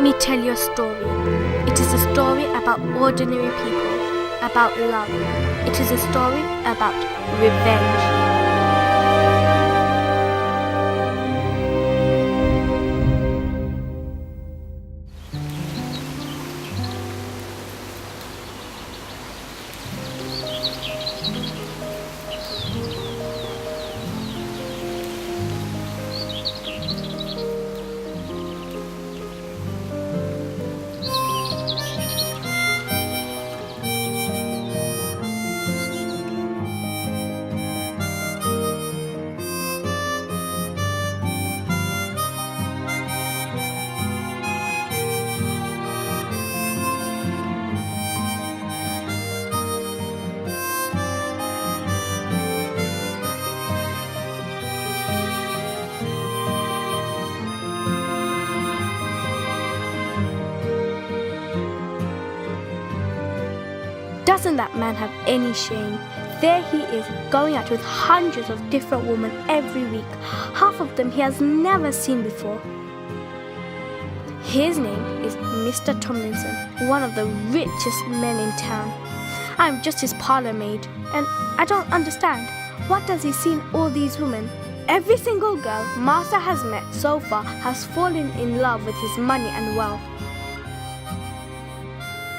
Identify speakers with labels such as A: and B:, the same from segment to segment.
A: Let me tell you a story. It is a story about ordinary people, about love. It is a story about revenge. Doesn't that man have any shame? There he is, going out with hundreds of different women every week. Half of them he has never seen before. His name is Mr. Tomlinson, one of the richest men in town. I'm just his parlour maid, and I don't understand. What does he see in all these women? Every single girl Master has met so far has fallen in love with his money and wealth.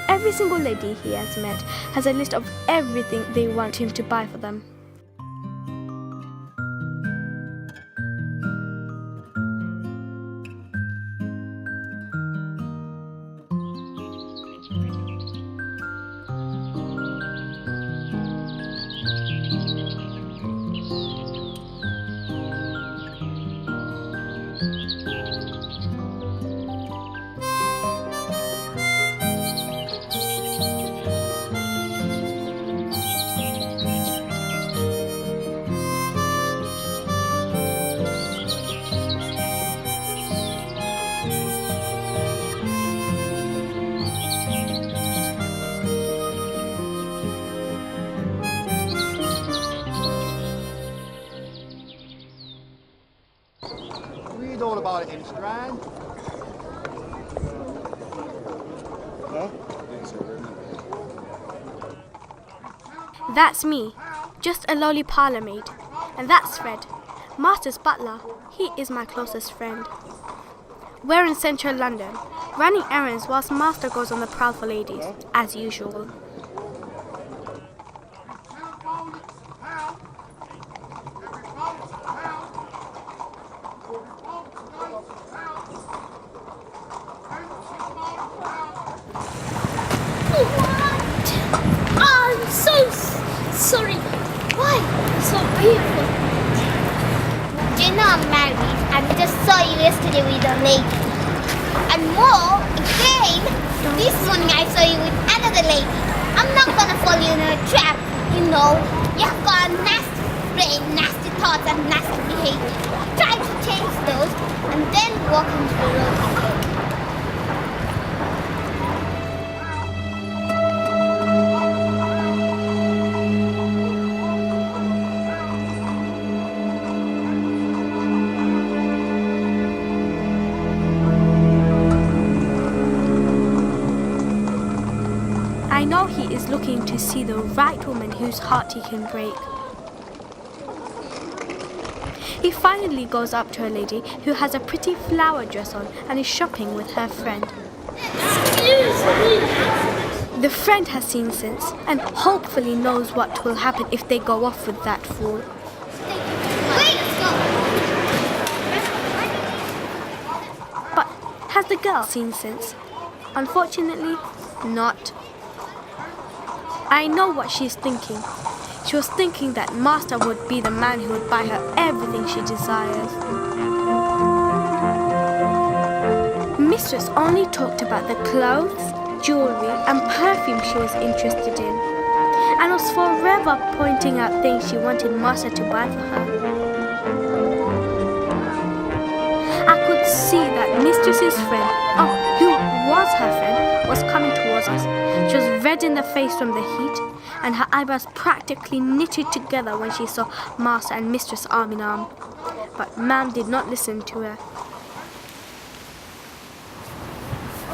A: Every single lady he has met has a list of everything they want him to buy for them.
B: Read all about it in Strand. Huh?
A: That's me, just a lowly parlour maid. And that's Fred, Master's butler. He is my closest friend. We're in central London, running errands whilst Master goes on the prowl for ladies, as usual.
C: Sorry. Why? So beautiful. Do you know I'm married? I just saw you yesterday with a lady. And more, again, this morning I saw you with another lady. I'm not gonna fall in a trap, you know. You've got a nasty brain, nasty thoughts and nasty behavior. Try to change those and then walk into the road again.
A: I know he is looking to see the right woman whose heart he can break. He finally goes up to a lady who has a pretty flower dress on and is shopping with her friend.
C: Excuse me.
A: The friend has seen sense and hopefully knows what will happen if they go off with that fool.
C: Wait,
A: But has the girl seen sense? Unfortunately, not. I know what she's thinking. She was thinking that Master would be the man who would buy her everything she desires. Mistress only talked about the clothes, jewellery and perfume she was interested in, and was forever pointing out things she wanted Master to buy for her. I could see that Mistress's friend, who was her friend, was coming towards us. She was red in the face from the heat, and her eyebrows practically knitted together when she saw Master and Mistress arm in arm. But Ma'am did not listen to her.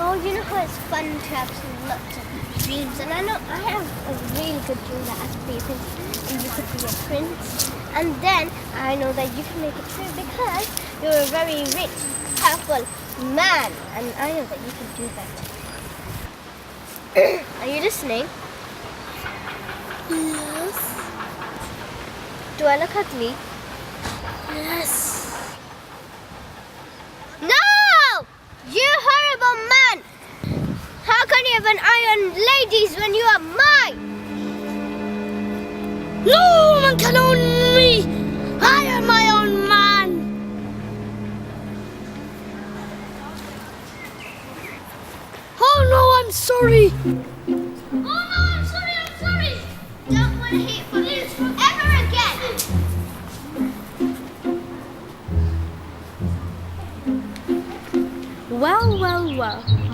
C: Oh, you know how it's fun to have lots of dreams. And I know I have a really good dream that I could be a prince and you could be a prince. And then I know that you can make it true because you're a very rich, powerful man. And I know that you can do that. Are you listening?
D: Yes.
C: Do I look ugly?
D: Yes.
C: No! You horrible man! How can you have an eye on ladies when you are mine?
D: No woman can own me. I am my own man. Oh no, I'm sorry.
C: Oh no, I'm sorry. Don't want to hear from you ever again.
A: Well.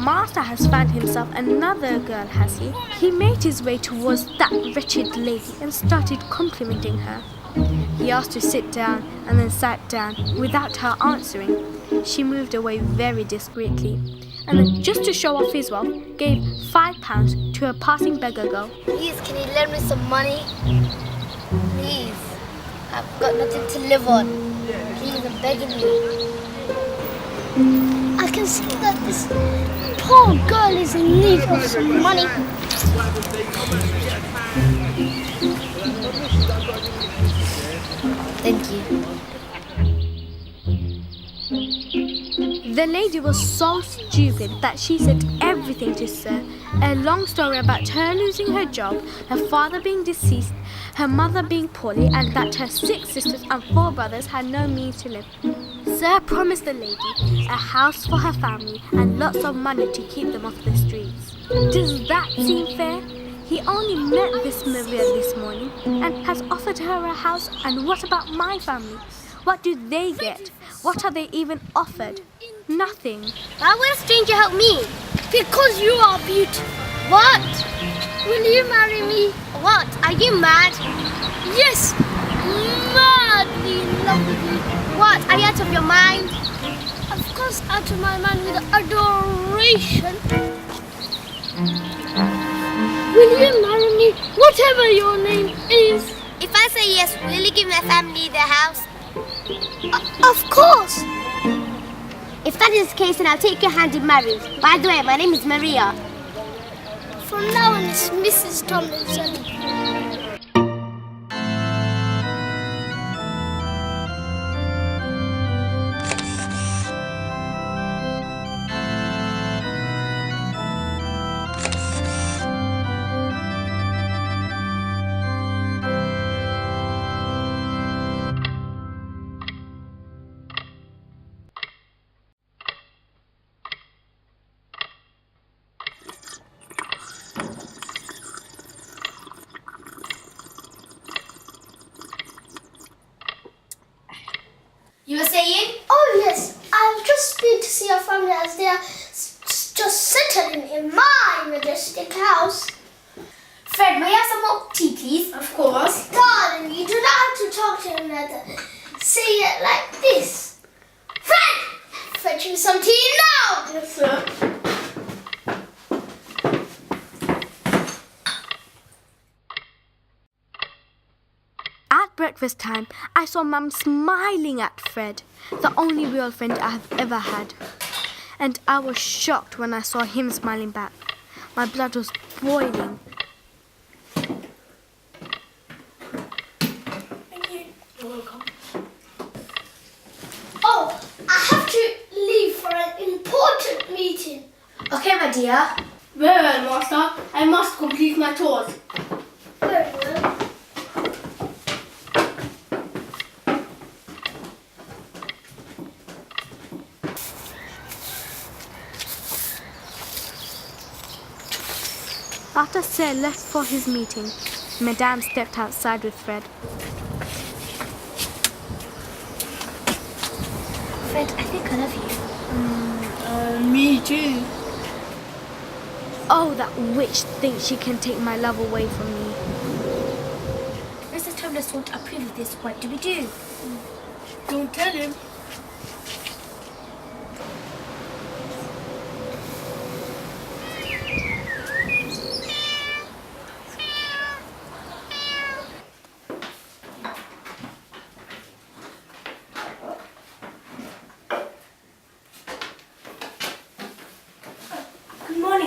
A: Master has found himself another girl, has he? He made his way towards that wretched lady and started complimenting her. He asked to sit down and then sat down without her answering. She moved away very discreetly and then, just to show off his wealth, gave £5 to a passing beggar girl.
C: Please, can you lend me some money? Please. I've got nothing to live on. Please, I'm begging you.
D: I can see that this poor girl is in need of some money.
C: Thank you.
A: The lady was so stupid that she said everything to Sir. A long story about her losing her job, her father being deceased, her mother being poorly, and that her 6 sisters and 4 brothers had no means to live. Sir promised the lady a house for her family and lots of money to keep them off the streets. Does that seem fair? He only met this Maria this morning and has offered her a house, and what about my family? What do they get? What are they even offered? Nothing.
C: Why would a stranger help me?
D: Because you are beautiful.
C: What?
D: Will you marry me?
C: What? Are you mad?
D: Yes, madly in love with you.
C: What? Are you out of your mind?
D: Of course, out of my mind with adoration. Will you marry me, whatever your name is?
C: If I say yes, will you give my family the house?
D: Of course.
C: If that is the case, then I'll take your hand in marriage. By the way, my name is Maria.
D: From now on, it's Mrs. Tomlinson.
C: You were saying?
D: Oh yes, I've just been to see our family as they are just settling in my majestic house.
C: Fred, may I have some more tea, please?
D: Of course. Darling, you do not have to talk to him like that. Say it like this. Fred! Fetch me some tea now! Yes, sir.
A: At breakfast time, I saw Mum smiling at Fred, the only real friend I have ever had. And I was shocked when I saw him smiling back. My blood was boiling.
D: Thank you. You're welcome. Oh, I have to leave for an important meeting.
C: Okay, my dear.
D: Very well, Master. I must complete my chores. Very well.
A: After Sir left for his meeting, Madame stepped outside with Fred.
C: Fred, I think I love you.
D: Me too.
A: Oh, that witch thinks she can take my love away from me.
C: Mrs. Thomas won't approve of this. What do we do?
D: Don't tell him.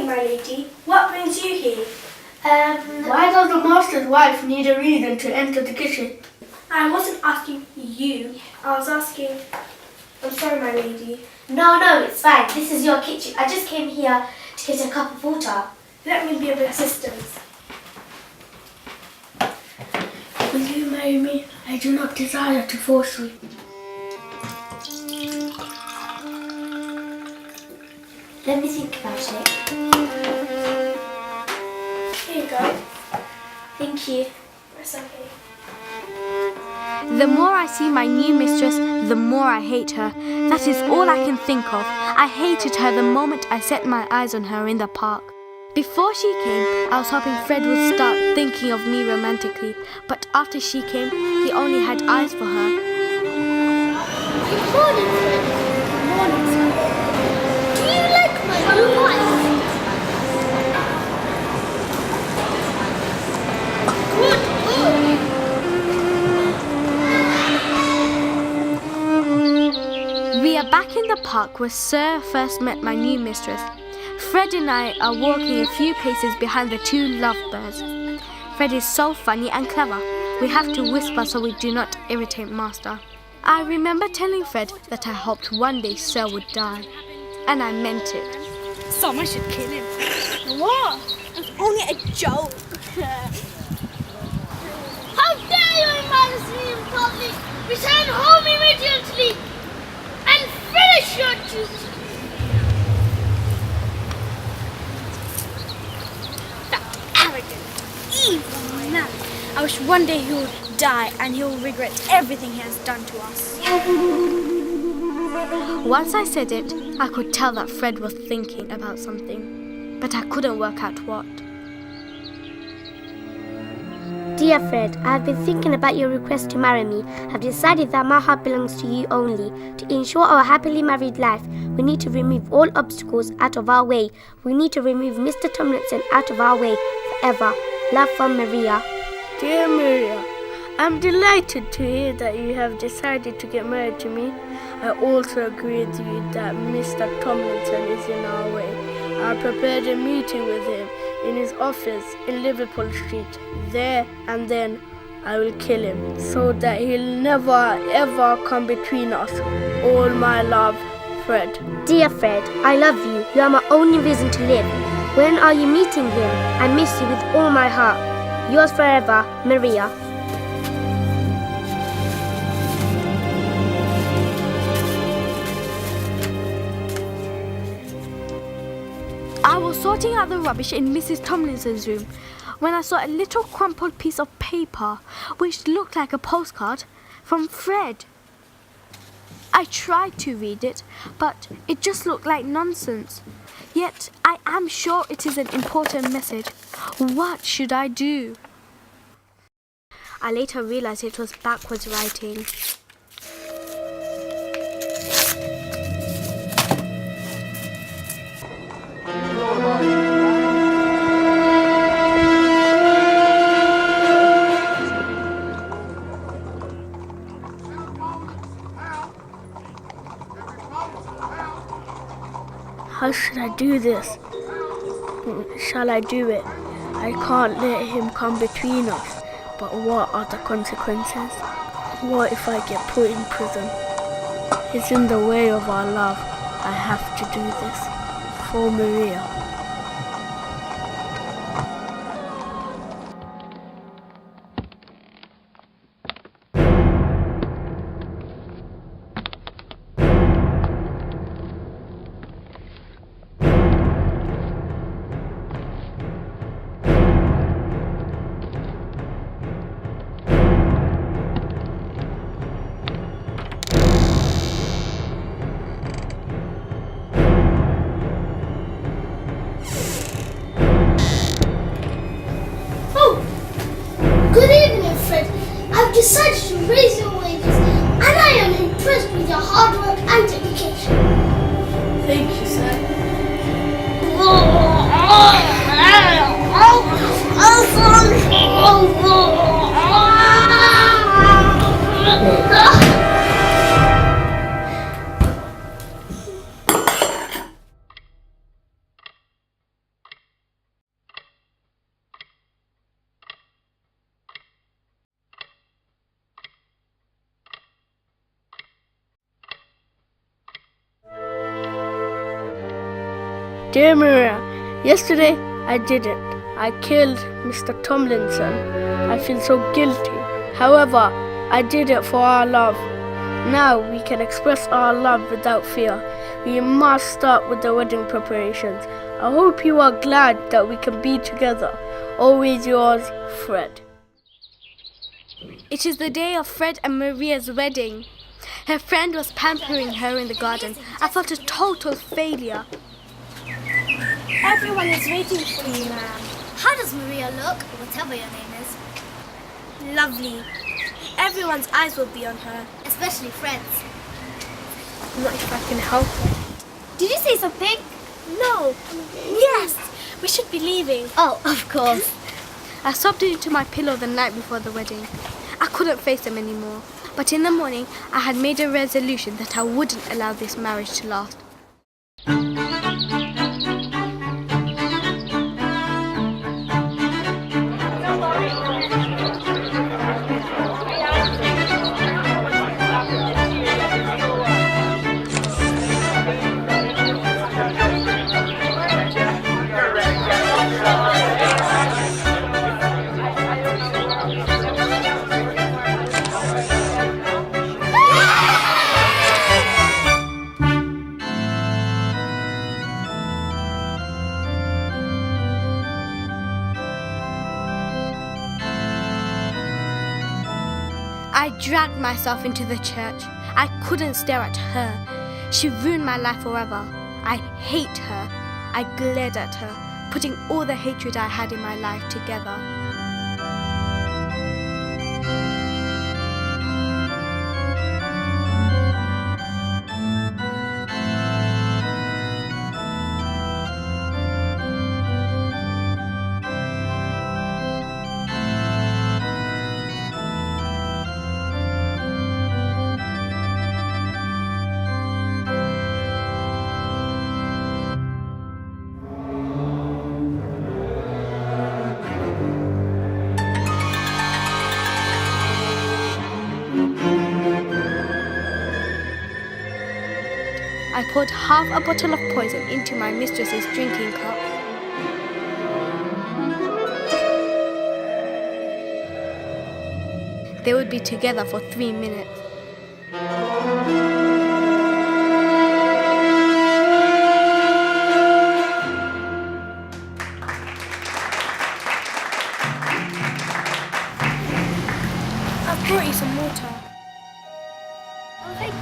A: morning, my lady. What brings you here?
E: Why does the master's wife need a reason to enter the kitchen?
A: I wasn't asking you. I was asking... I'm sorry, my lady.
F: No, it's fine. This is your kitchen. I just came here to get a cup of water.
A: Let me be of assistance.
E: Will you marry me? I do not desire to force you.
F: Let me think about it.
A: Here you go.
F: Thank you.
A: It's okay.
G: The more I see my new mistress, the more I hate her. That is all I can think of. I hated her the moment I set my eyes on her in the park. Before she came, I was hoping Fred would start thinking of me romantically, but after she came, he only had eyes for her.
C: Good morning, Fred. Good morning, sir. Do you like my new wife? Good boy.
G: We are back in the park where Sir first met my new mistress. Fred and I are walking a few paces behind the two lovebirds. Fred is so funny and clever. We have to whisper so we do not irritate Master. I remember telling Fred that I hoped one day Sir would die. And I meant it.
A: Someone should kill him. What? It's only a joke.
C: How dare you embarrass me in public? Return home immediately and finish your duty.
A: Evil man. I wish one day he would die and he will regret everything he has done to us.
G: Once I said it, I could tell that Fred was thinking about something, but I couldn't work out what.
F: Dear Fred, I have been thinking about your request to marry me. I've decided that my heart belongs to you only. To ensure our happily married life, we need to remove all obstacles out of our way. We need to remove Mr. Tomlinson out of our way forever. Love from Maria.
E: Dear Maria, I'm delighted to hear that you have decided to get married to me. I also agree with you that Mr. Tomlinson is in our way. I prepared a meeting with him in his office in Liverpool Street. There and then I will kill him so that he'll never ever come between us. All my love, Fred.
F: Dear Fred, I love you. You are my only reason to live. When are you meeting him? I miss you with all my heart. Yours forever, Maria.
G: I was sorting out the rubbish in Mrs. Tomlinson's room when I saw a little crumpled piece of paper which looked like a postcard from Fred. I tried to read it, but it just looked like nonsense. Yet I am sure it is an important message. What should I do? I later realized it was backwards writing.
E: How should I do this? Shall I do it? I can't let him come between us. But what are the consequences? What if I get put in prison? It's in the way of our love. I have to do this. For Maria.
D: Good evening, Fred. I've decided to raise your wages, and I am impressed with your hard work and dedication.
E: Thank you, sir. Dear Maria, yesterday I did it. I killed Mr. Tomlinson. I feel so guilty. However, I did it for our love. Now we can express our love without fear. We must start with the wedding preparations. I hope you are glad that we can be together. Always yours, Fred.
G: It is the day of Fred and Maria's wedding. Her friend was pampering her in the garden. I felt a total failure.
A: Everyone is waiting for you, ma'am.
D: How does Maria look? Whatever your name is.
A: Lovely. Everyone's eyes will be on her.
D: Especially Fred's.
A: Not if I can help it.
C: Did you say something?
A: No. Yes. We should be leaving.
C: Oh, of course.
G: I sobbed into my pillow the night before the wedding. I couldn't face them anymore. But in the morning, I had made a resolution that I wouldn't allow this marriage to last. I dragged myself into the church. I couldn't stare at her. She ruined my life forever. I hate her. I glared at her, putting all the hatred I had in my life together. I poured half a bottle of poison into my mistress's drinking cup. They would be together for 3 minutes.
A: I've brought you some water.
C: Oh, thank you.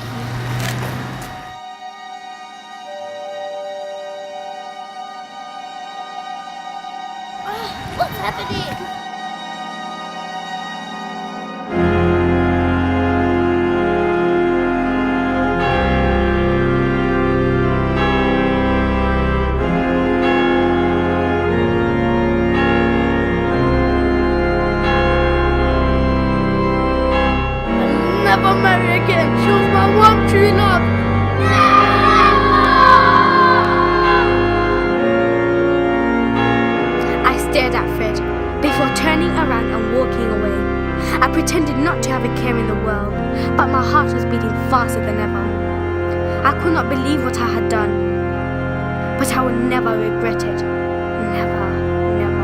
C: What's happening?
E: Never marry again. She was my one true love.
G: I stared at Fred before turning around and walking away. I pretended not to have a care in the world, but my heart was beating faster than ever. I could not believe what I had done, but I would never regret it. Never, never.